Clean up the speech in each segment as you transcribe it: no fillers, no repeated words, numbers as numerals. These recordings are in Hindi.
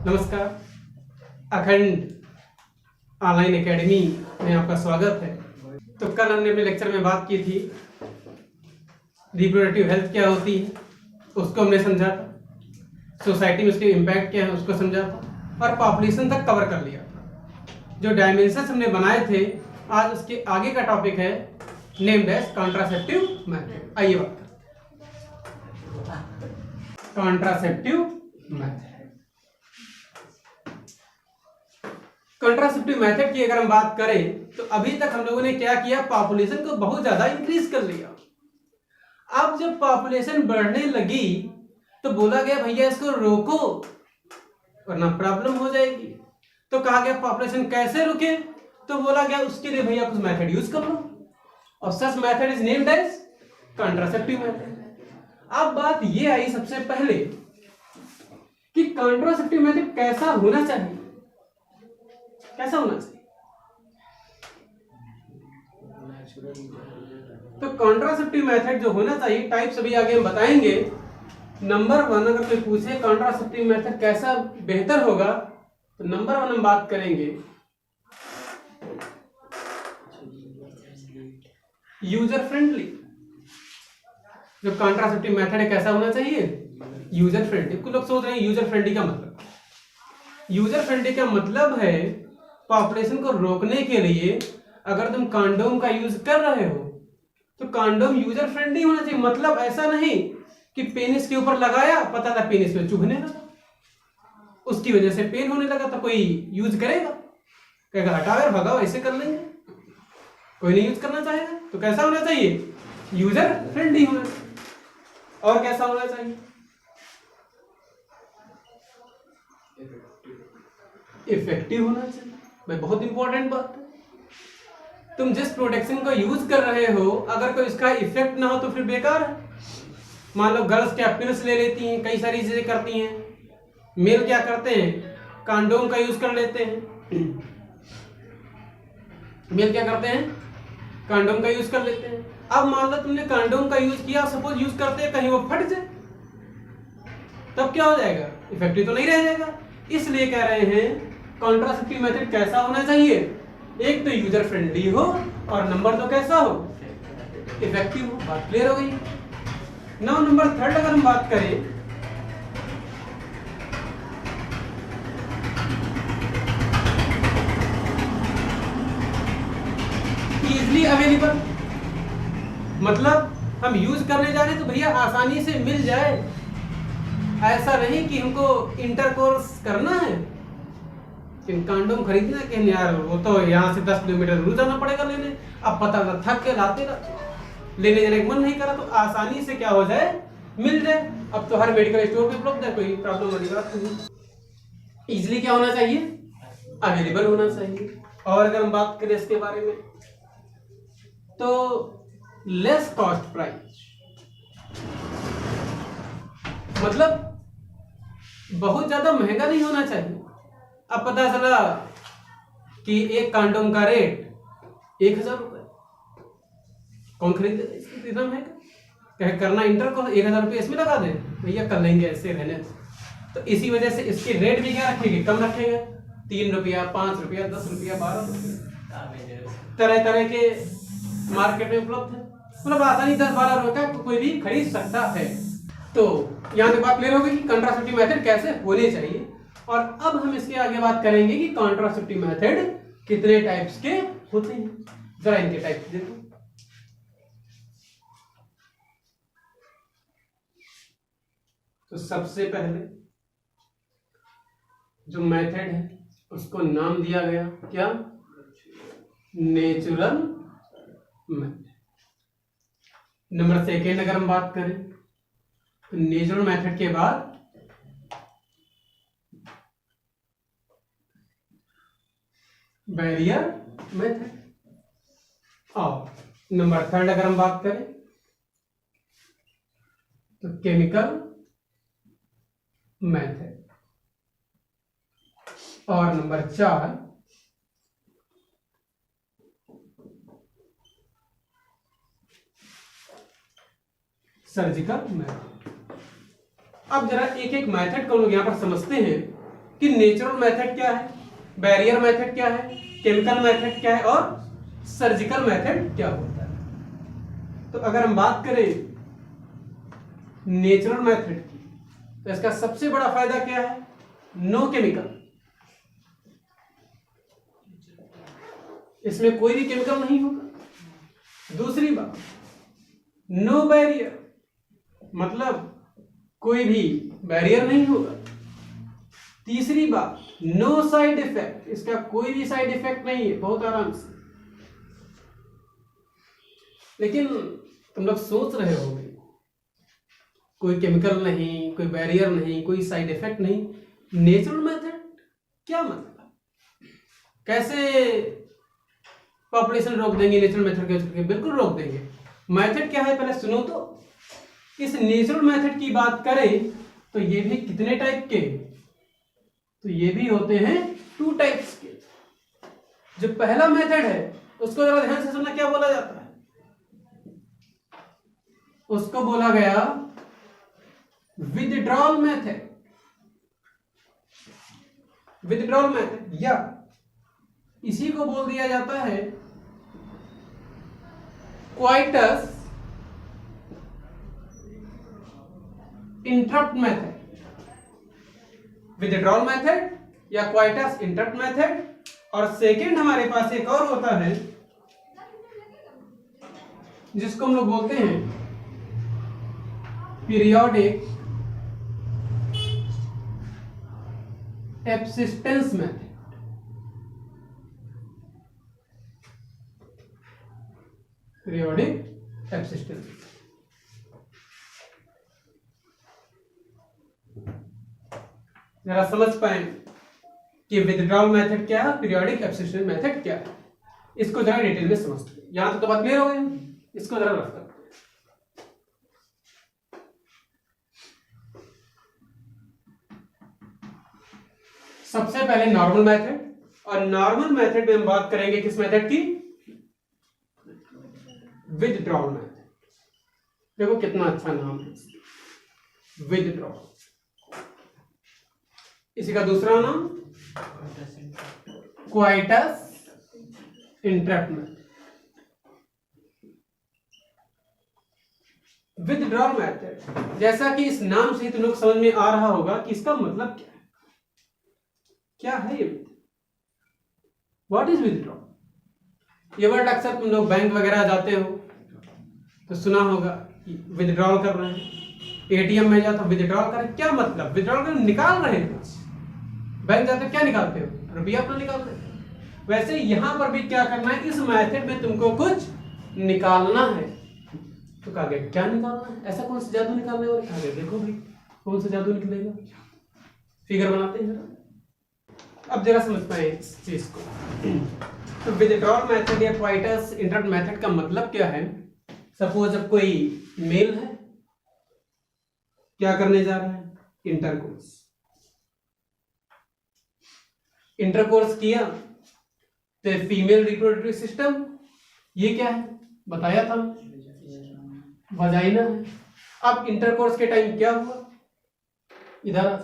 नमस्कार। अखंड ऑनलाइन एकेडमी में आपका स्वागत है। तो कल हमने अपने लेक्चर में बात की थी रिप्रोडक्टिव हेल्थ क्या होती है, उसको हमने समझा था। सोसाइटी में उसके इम्पैक्ट क्या है उसको समझा था और पॉपुलेशन तक कवर कर लिया था। जो डायमेंशंस हमने बनाए थे, आज उसके आगे का टॉपिक है नेम्ड एज कॉन्ट्रासेप्टिव मेथड। आइए बात करते हैं कॉन्ट्रासेप्टिव मेथड। कंट्रासेप्टिव मेथड की अगर हम बात करें तो अभी तक हम लोगों ने क्या किया, पॉपुलेशन को बहुत ज्यादा इंक्रीज कर लिया। अब जब पॉपुलेशन बढ़ने लगी तो बोला गया भैया इसको रोको वरना प्रॉब्लम हो जाएगी। तो कहा गया पॉपुलेशन कैसे रुके, तो बोला गया उसके लिए भैया कुछ मेथड यूज कर लो और such method is named as contraceptive method. अब बात ये आई सबसे पहले कि कंट्रासेप्टिव मेथड कैसा होना चाहिए, कैसा होना चाहिए। तो कॉन्ट्रासेप्टिव मेथड जो होना चाहिए, टाइप्स अभी आगे हम बताएंगे। नंबर 1 अगर कोई पूछे कॉन्ट्रासेप्टिव मेथड कैसा बेहतर होगा, तो नंबर 1 हम बात करेंगे यूजर फ्रेंडली। जो कॉन्ट्रासेप्टिव मेथड है कैसा होना चाहिए, यूजर फ्रेंडली। कुछ लोग सोच रहे हैं यूजर फ्रेंडली का मतलब, यूजर फ्रेंडली का मतलब है पॉपुलेशन को रोकने के लिए अगर तुम कंडोम का यूज कर रहे हो तो कंडोम यूजर फ्रेंडली होना चाहिए। मतलब ऐसा नहीं कि पेनिस के ऊपर लगाया, पता था पेनिस में चुभने लगा, उसकी वजह से पेन होने लगा, तो कोई यूज करेगा? कहेगा हटाओ यार भगाओ, ऐसे कर लेंगे, कोई नहीं यूज करना चाहेगा। तो कैसा होना चाहिए, यूजर फ्रेंडली होना चाहिए। और कैसा होना चाहिए, इफेक्टिव होना चाहिए। भाई बहुत इंपॉर्टेंट बात है। तुम जिस प्रोटेक्शन को यूज कर रहे हो अगर कोई इसका इफेक्ट ना हो तो फिर बेकार है। मान लो गर्ल्स क्या पिल्स ले लेती हैं, कई सारी चीजें करती हैं। मेल क्या करते हैं, कंडोम का यूज कर लेते हैं। मेल क्या करते हैं, कंडोम का यूज कर लेते हैं। अब मान लो तुमने कंडोम का यूज किया, सपोज यूज करते हैं कहीं वो फट जाए, तब क्या हो जाएगा, इफेक्टिव तो नहीं रह जाएगा। इसलिए कह रहे हैं कॉन्ट्रासेप्टिव मेथड कैसा होना चाहिए, एक तो यूजर फ्रेंडली हो और नंबर 2 कैसा हो, इफेक्टिव हो। बात क्लियर हो गई। नाउ नंबर 3 अगर हम बात करें, इजली अवेलेबल। मतलब हम यूज करने जा रहे हैं तो भैया आसानी से मिल जाए। ऐसा नहीं कि हमको इंटरकोर्स करना है, कंडोम खरीदना कि यार वो तो यहाँ से 10 किलोमीटर दूर जाना पड़ेगा लेने, अब पता ना थक के लाते ना, लेने जाने का मन नहीं करा, तो आसानी से क्या हो जाए, मिल जाए। अब तो हर मेडिकल स्टोर पे उपलब्ध है, कोई प्रॉब्लम वाली बात नहीं। इजली क्या होना चाहिए, अवेलेबल होना चाहिए। और अगर हम बात करें इसके बारे में तो लेस कॉस्ट प्राइस, मतलब बहुत ज्यादा महंगा नहीं होना चाहिए। अब पता चला कि एक कंडोम का रेट 1000 रुपए, कौन खरीदेगा इसको, इतना महंगा। कहे करना इंटर को 1000 रुपये इसमें लगा दे, भैया कर लेंगे ऐसे रहने। तो इसी वजह से इसके रेट भी क्या रखेंगे, कम रखेंगे। 3 रुपया, 5 रुपया, 10 रुपया, 12 रुपया, तरह तरह के मार्केट में उपलब्ध है। मतलब आसानी 10-12 रुपए का कोई भी खरीद सकता है। तो यहाँ तक बात क्लियर हो गई कि कॉन्ट्रासेप्टिव मेथड कैसे होने चाहिए। और अब हम इसके आगे बात करेंगे कि कॉन्ट्रासेप्टिव मेथड कितने टाइप्स के होते हैं। जरा इनके टाइप्स देखो। तो सबसे पहले जो मेथड है उसको नाम दिया गया क्या, नेचुरल मेथड। नंबर 2 अगर हम बात करें तो नेचुरल मेथड के बाद बैरियर मेथड। और नंबर 3 अगर हम बात करें तो केमिकल मेथड। और नंबर 4 सर्जिकल मेथड। अब जरा एक एक मेथड को लोग यहां पर समझते हैं कि नेचुरल मेथड क्या है, बैरियर मेथड क्या है, केमिकल मेथड क्या है और सर्जिकल मेथड क्या होता है। तो अगर हम बात करें नेचुरल मेथड की, तो इसका सबसे बड़ा फायदा क्या है, नो केमिकल, इसमें कोई भी केमिकल नहीं होगा। दूसरी बात, नो बैरियर, मतलब कोई भी बैरियर नहीं होगा। तीसरी बात, नो साइड इफेक्ट, इसका कोई भी साइड इफेक्ट नहीं है, बहुत आराम से। लेकिन तुम लोग सोच रहे होगे कोई केमिकल नहीं, कोई बैरियर नहीं, कोई साइड इफेक्ट नहीं, नेचुरल मेथड क्या मतलब, कैसे पॉपुलेशन रोक देंगे नेचुरल मेथड के? बिल्कुल रोक देंगे। मेथड क्या है पहले सुनो तो। इस नेचुरल मेथड की बात करें तो ये भी कितने टाइप के, तो ये भी होते हैं 2 टाइप्स के। जो पहला मेथड है उसको जरा ध्यान से सुनना, क्या बोला जाता है, उसको बोला गया विथड्रॉल मेथड। विथड्रॉल मेथड या इसी को बोल दिया जाता है coitus interrupt method. Withdrawal method या क्वाइटस इंटरप्ट मेथड। और सेकेंड हमारे पास एक और होता है जिसको हम लोग बोलते हैं पीरियोडिक एब्सिस्टेंस मेथड। पीरियोडिक एब्सिस्टेंस, जरा समझ पाए कि विथड्रॉल मेथड क्या है, पीरियोडिक एब्सिस्टेंस मेथड क्या है, इसको जरा डिटेल में समझते हैं। यहां तक तो बात क्लियर हो गई, इसको जरा रखते हैं। सबसे पहले नॉर्मल मेथड, और नॉर्मल मेथड में हम बात करेंगे किस मेथड की, विथड्रॉल मेथड। देखो कितना अच्छा नाम है, विथड्रॉल। इसी का दूसरा नाम coitus interrupt method. Withdrawal method, जैसा कि इस नाम से तुम लोग समझ में आ रहा होगा कि इसका मतलब क्या है। क्या है ये, व्हाट इज विथड्रॉल? ये वर्ड अक्सर तुम लोग बैंक वगैरह जाते हो तो सुना होगा कि विथड्रॉल कर रहे हैं, एटीएम में जाते हो विथड्रॉल कर रहे हैं। क्या मतलब, विथड्रॉल कर निकाल रहे हैं कुछ। बैंक जाते हो क्या निकालते हो, रुपया अपना निकाल रहे हो। वैसे यहां पर भी क्या करना है, इस मेथड में तुमको कुछ निकालना है। तो कहा गया क्या निकालना है, ऐसा कौन सा जादू निकालने वाले, कहा गया देखो भाई कौन सा जादू निकलेगा, फिगर बनाते हैं जरा। अब जरा समझ पाए इस चीज को। तो विथड्रॉल मेथड या क्वाइटस इंटरप्ट मेथड का मतलब क्या है। सपोज अब कोई मेल है, क्या करने जा रहा है, इंटरकोर्स। इंटरकोर्स किया तो फीमेल रिप्रोडक्टिव सिस्टम, ये क्या है बताया था, वजाइना है। अब इंटरकोर्स के टाइम क्या हुआ, इधर आ,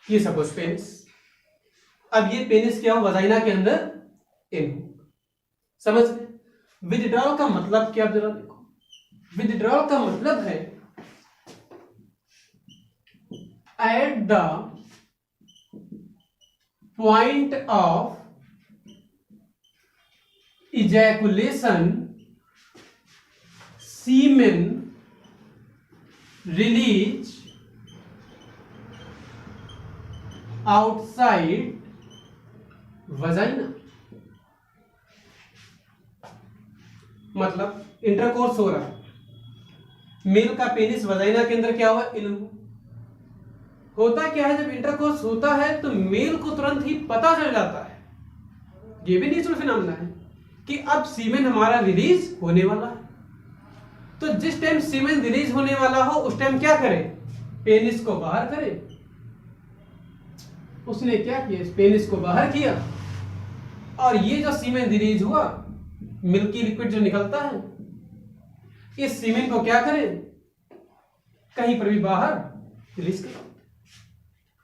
ये सपोज पेनिस। अब ये पेनिस क्या हो, वजाइना के अंदर इन, समझ गए। विथड्रॉल का मतलब क्या, जरा देखो। विथड्रॉल का मतलब है at the point of ejaculation semen release outside vagina. मतलब इंटरकोर्स हो रहा है, मेल का पेनिस वजाइना के अंदर क्या हुआ, इन होता क्या है, जब इंटरकोर्स होता है तो मेल को तुरंत ही पता चल जाता है, ये भी नेचुरल फिनोमेना है कि अब सीमेन हमारा रिलीज होने वाला है। तो जिस टाइम सीमेन रिलीज होने वाला हो उस टाइम क्या करे, पेनिस को बाहर करे। उसने क्या किया, इस पेनिस को बाहर किया और ये जो सीमेन रिलीज हुआ, मिल्की लिक्विड जो निकलता है, इस सीमेन को क्या करें, कहीं पर भी बाहर रिलीज करो।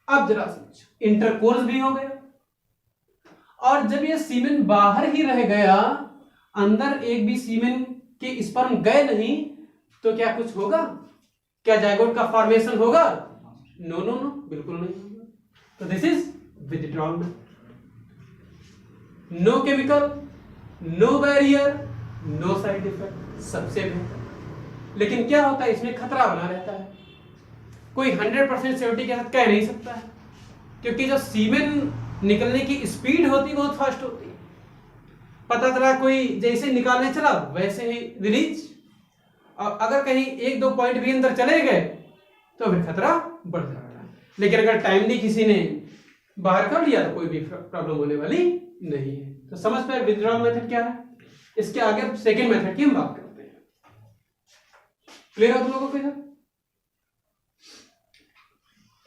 अब जरा समझो, इंटरकोर्स भी हो गया, और जब ये सीमेन बाहर ही रह गया, अंदर एक भी सीमेन के स्पर्म गए नहीं, तो क्या कुछ होगा? क्या जायगोट का फॉर्मेशन होगा? नो नो नो, बिल्कुल नहीं होगा। तो this is withdrawal method. No chemical, no barrier, no side effect, सबसे बेहतर। लेकिन क्या होता है, इसमें खतरा बना रहता है। कोई 100% सिक्योरिटी के साथ कह नहीं सकता है, क्योंकि जो सीमेन निकलने की स्पीड होती है बहुत फास्ट होती है। पता चला कोई जैसे निकालने चला वैसे ही रिलीज, और अगर कहीं 1-2 पॉइंट भी अंदर चले गए तो फिर खतरा बढ़ जाता है। लेकिन अगर टाइमली किसी ने बाहर कर लिया तो कोई भी प्रॉब्लम होने वाली नहीं है। तो समझ पाए विथड्रॉल मेथड क्या है। इसके आगे सेकेंड मेथड की हम बात करते हैं। क्लियर है तुम लोगों को?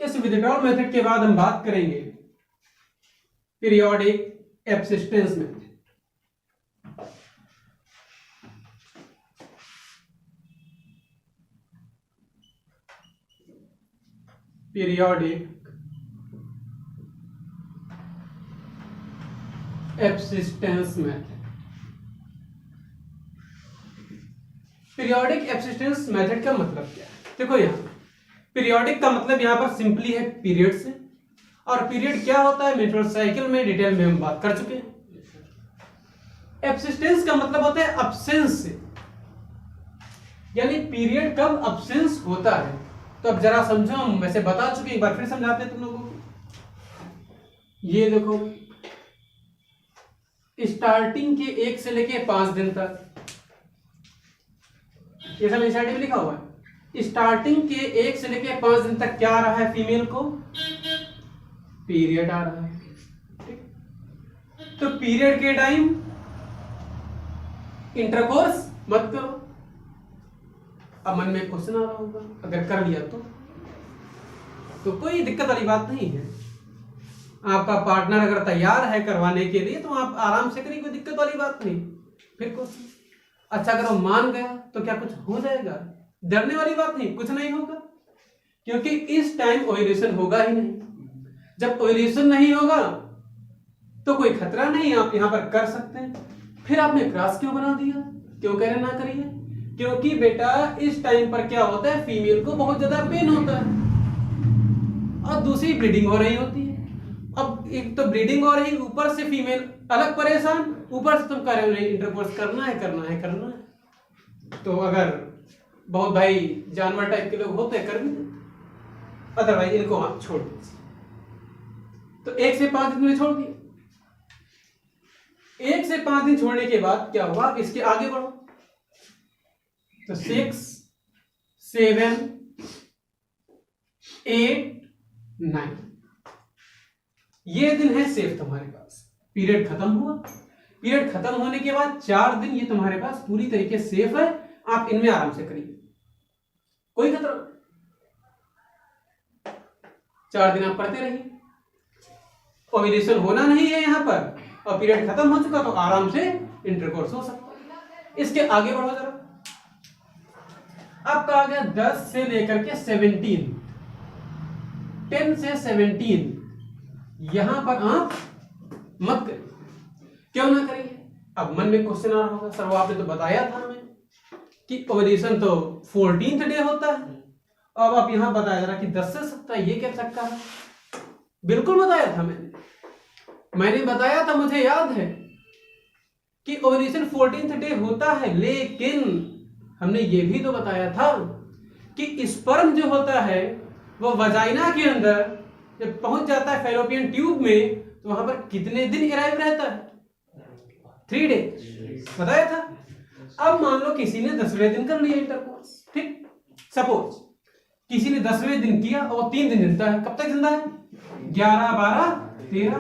इस विथड्रॉल मेथड के बाद हम बात करेंगे periodic abstinence method. Periodic abstinence method. Periodic abstinence method का मतलब क्या है? देखो यहां पीरियोडिक का मतलब यहां पर सिंपली है पीरियड से, और पीरियड क्या होता है मेंस्ट्रुअल साइकिल में डिटेल में हम बात कर चुके हैं। एब्सिस्टेंस का मतलब होता है अब्सेंस से, यानी पीरियड कब अब्सेंस होता है। तो अब जरा समझो, हम वैसे बता चुके, एक बार फिर समझाते हैं तुम लोगों को। ये देखो, स्टार्टिंग के 1 से लेके 5 दिन तक, ये सब इंसाइड में लिखा हुआ है। स्टार्टिंग के 1 से लेके 5 दिन तक क्या आ रहा है, फीमेल को पीरियड आ रहा है। ठीक, तो पीरियड के टाइम इंटरकोर्स मत करो। अब मन में क्वेश्चन आ रहा होगा, अगर कर लिया तो कोई दिक्कत वाली बात नहीं है। आपका पार्टनर अगर तैयार है करवाने के लिए तो आप आराम से करिए, कोई दिक्कत वाली बात नहीं। फिर क्वेश्चन, अच्छा अगर वो मान गया तो क्या कुछ हो जाएगा? डरने वाली बात नहीं, कुछ नहीं होगा, क्योंकि इस टाइम ओव्यूलेशन होगा ही नहीं। जब ओव्यूलेशन नहीं होगा तो कोई खतरा नहीं, आप यहां पर कर सकते हैं। फिर आपने क्रॉस क्यों बना दिया? क्यों कह रहे ना करिए? क्योंकि बेटा इस टाइम पर क्या होता है, फीमेल को बहुत ज्यादा पेन होता है और दूसरी ब्लीडिंग हो रही होती है। अब एक तो ब्लीडिंग हो रही, ऊपर से फीमेल अलग परेशान, ऊपर से तुम कह रहे हो नहीं इंटरकोर्स करना है करना है करना है। तो अगर बहुत भाई जानवर टाइप के लोग होते हैं कर भी देते, अदरवाइज इनको आप छोड़ दीजिए। तो 1 से 5 दिन में छोड़ दिए। 1 से 5 दिन छोड़ने के बाद क्या हुआ, इसके आगे बढ़ो। तो 6, 7, 8, 9 ये दिन है सेफ तुम्हारे पास। पीरियड खत्म हुआ, पीरियड खत्म होने के बाद 4 दिन ये तुम्हारे पास पूरी तरीके से सेफ है। आप इनमें आराम से करिए, कोई खतरा। 4 दिन आप पढ़ते रहिए, ओव्यूलेशन होना नहीं है यहां पर, और पीरियड खत्म हो चुका तो आराम से इंटरकोर्स हो सकता है। इसके आगे बढ़ो जरा। आपका आ गया 10 से लेकर के 17, 10 से 17 यहां पर आप मत करिए। क्यों ना करिए? अब मन में क्वेश्चन आ रहा होगा, सर वो आपने तो बताया था हमें कि ओव्यूलेशन तो 14th डे होता है, अब आप यहां बताया जरा कि 10 से 17, ये क्या चक्का है? बिल्कुल बताया था मैंने बताया था, मुझे याद है कि ओव्यूलेशन 14th डे होता है, लेकिन हमने ये भी तो बताया था कि स्पर्म जो होता है वो वजाइना के अंदर जब पहुंच जाता है फैलोपियन ट्यूब में, तो वहां पर कितने दिन अराइव रहता है? 3 डेज बताया था। अब मान लो किसी ने 10वें दिन कर लिया इंटरकोर्स, ठीक, सपोज किसी ने 10वें दिन किया और 3 दिन जिंदा है। कब तक जिंदा है? 11, 12, 13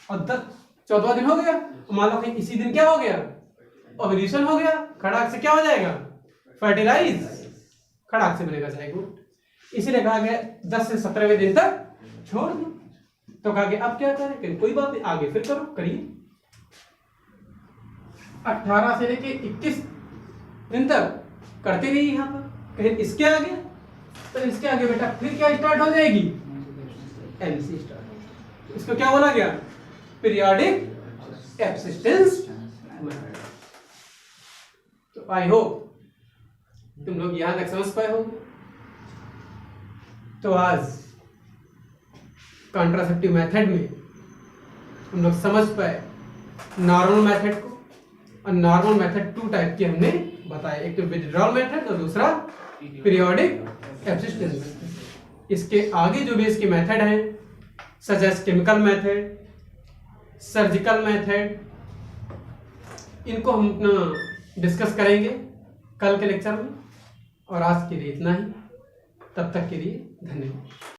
और 10, 14वां दिन हो गया। मान लो कहीं इसी दिन क्या हो गया, ओव्यूलेशन हो गया, खड़ाक से क्या हो जाएगा, फर्टिलाइज, खड़ाक से बनेगा जायगोट। इसीलिए कहा गया 10 से 17वें दिन तक छोड़ दो। तो कहा गया अब क्या करें? कोई बात नहीं, आगे फिर करो, करिए। 18 से लेके 21 दिन तक करते रहिए यहाँ पर। कहीं इसके आगे तो इसके आगे बेटा फिर क्या स्टार्ट हो जाएगी, एमसी स्टार्ट। इसको क्या बोला गया, पीरियोडिक एब्सिस्टेंस मेथड। तो आई होप तुम लोग यहां तक समझ पाए होंगे। तो आज कॉन्ट्रासेप्टिव मेथड में हम लोग समझ पाए नॉर्मल मेथड को, और नॉर्मल मेथड 2 टाइप के हमने बताया, एक तो विथड्रॉल मेथड और दूसरा पीरियोडिक एब्सिस्टेंस मेथड। इसके आगे जो भी इसके मेथड हैं such as chemical method, surgical method, इनको हम अपना डिस्कस करेंगे कल के लेक्चर में। और आज के लिए इतना ही, तब तक के लिए धन्यवाद।